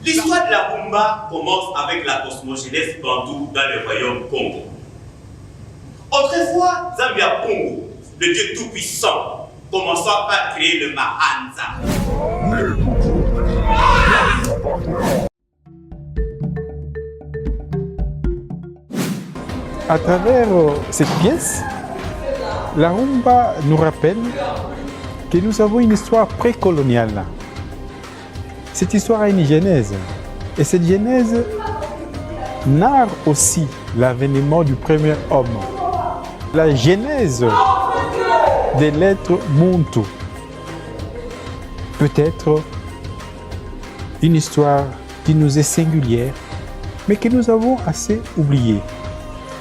L'histoire de la rumba commence avec la cosmogénèse bantou dans le royaume Congo. Autrefois, Zambia Congo, le dieu tout-puissant, commença par créer le Mahanza. À travers cette pièce, la rumba nous rappelle que nous avons une histoire précoloniale. Cette histoire a une genèse. Et cette genèse narre aussi l'avènement du premier homme. La genèse de l'être Muntu. Peut-être une histoire qui nous est singulière, mais que nous avons assez oubliée.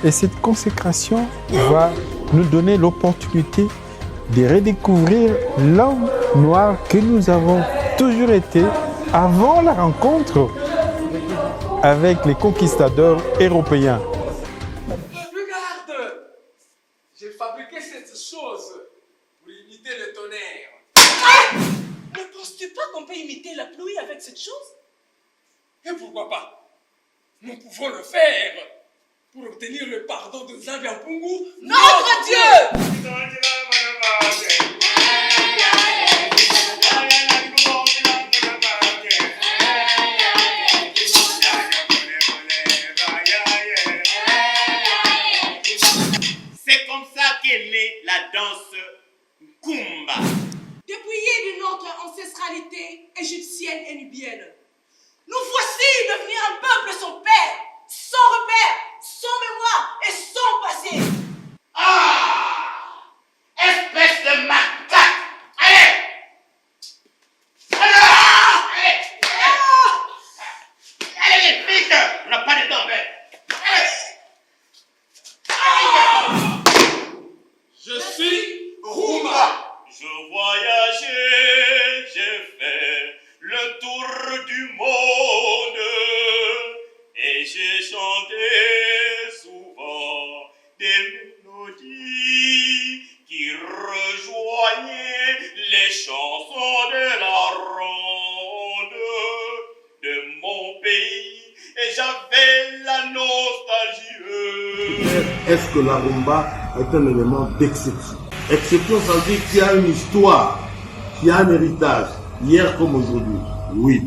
Et cette consécration va nous donner l'opportunité de redécouvrir l'homme noir que nous avons toujours été avant la rencontre avec les conquistadors européens. Regarde, j'ai fabriqué cette chose pour imiter le tonnerre. Ne penses-tu pas qu'on peut imiter la pluie avec cette chose? Et pourquoi pas? Nous pouvons le faire pour obtenir le pardon de Zambia Mpungu, Notre Dieu! C'est comme ça qu'est née la danse Kumba. Dépouillés de notre ancestralité égyptienne et nubienne, nous voici devenir un peuple sans père, sans repère, sans mémoire et sans passé. Ah! Espèce de macaque! Allez! Allez, vite! On n'a pas de temps, je suis Rumba. Je voyageais, j'ai fait le tour du monde et j'ai chanté souvent des mélodies qui rejoignaient les chansons de la ronde de mon pays et j'avais la nostalgie. Est-ce que la rumba est un élément d'exception? Exception, ça veut dire qu'il y a une histoire, qu'il y a un héritage, hier comme aujourd'hui. Oui.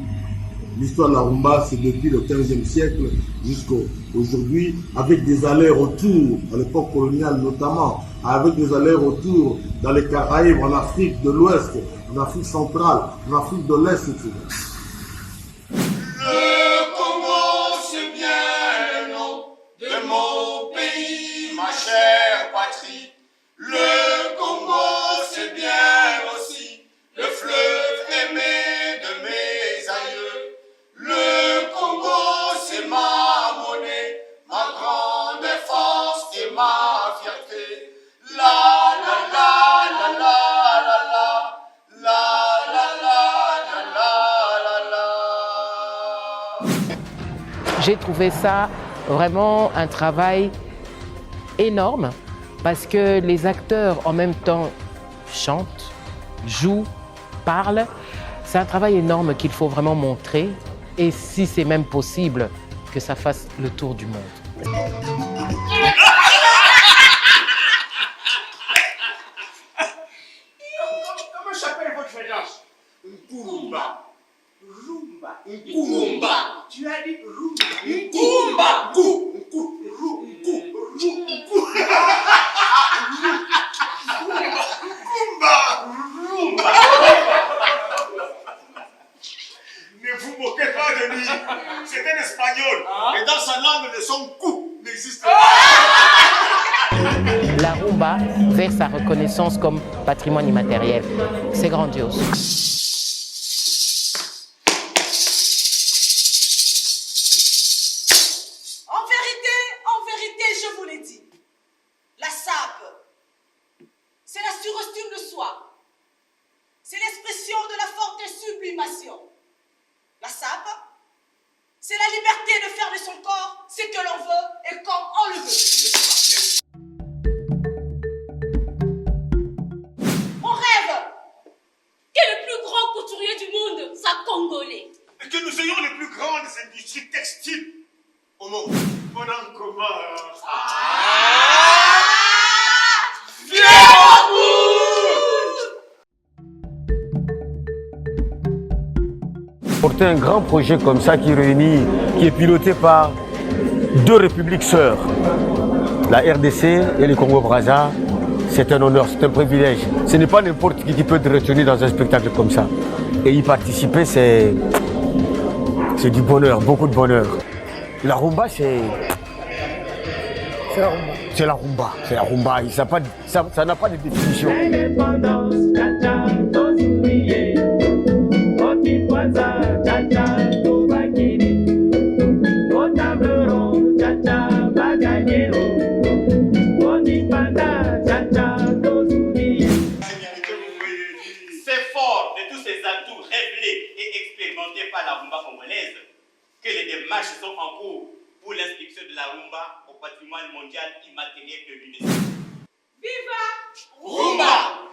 L'histoire de la rumba, c'est depuis le 15e siècle jusqu'à aujourd'hui, avec des allers-retours, à l'époque coloniale notamment, avec des allers-retours dans les Caraïbes, en Afrique de l'Ouest, en Afrique centrale, en Afrique de l'Est, etc. Le Congo, c'est bien le nom de mon pays, ma chère patrie. Le Congo, c'est bien aussi le fleuve aimé de mes aïeux. Le Congo, c'est ma monnaie, ma grande force et ma fierté. La la la la la la la la la la la la la. J'ai trouvé ça vraiment un travail énorme parce que les acteurs en même temps chantent, jouent, parlent. C'est un travail énorme qu'il faut vraiment montrer et si c'est même possible que ça fasse le tour du monde. Comment s'appelle votre danse? Nkumba. Rumba. Nkumba. Tu as dit rumba. Nkumba. Ne vous moquez pas de lui, c'est un espagnol. Et dans sa langue, le son coup n'existe pas. La rumba vers sa reconnaissance comme patrimoine immatériel. C'est grandiose. En vérité, je vous l'ai dit. La sape, c'est la surestime de soi. C'est l'expression de la forte sublimation. La sape, c'est la liberté de faire de son corps ce que l'on veut et comme on le veut. Mon rêve, Qui est le plus grand couturier du monde? Ça congolais. que nous ayons les plus grandes industries textiles au monde. Pendant comment Porter un grand projet comme ça qui réunit, qui est piloté par deux républiques sœurs, la RDC et le Congo-Brazza, c'est un honneur, c'est un privilège. Ce n'est pas n'importe qui peut te retenir dans un spectacle comme ça. Et y participer, c'est du bonheur, beaucoup de bonheur. La rumba, c'est la rumba. C'est la rumba. C'est la rumba. Ça n'a pas de définition. C'est fort de tous ces atouts révélés et expérimentés par la rumba congolaise que les démarches sont en cours pour l'inscription de la rumba au patrimoine mondial immatériel de l'UNESCO. Viva Rumba!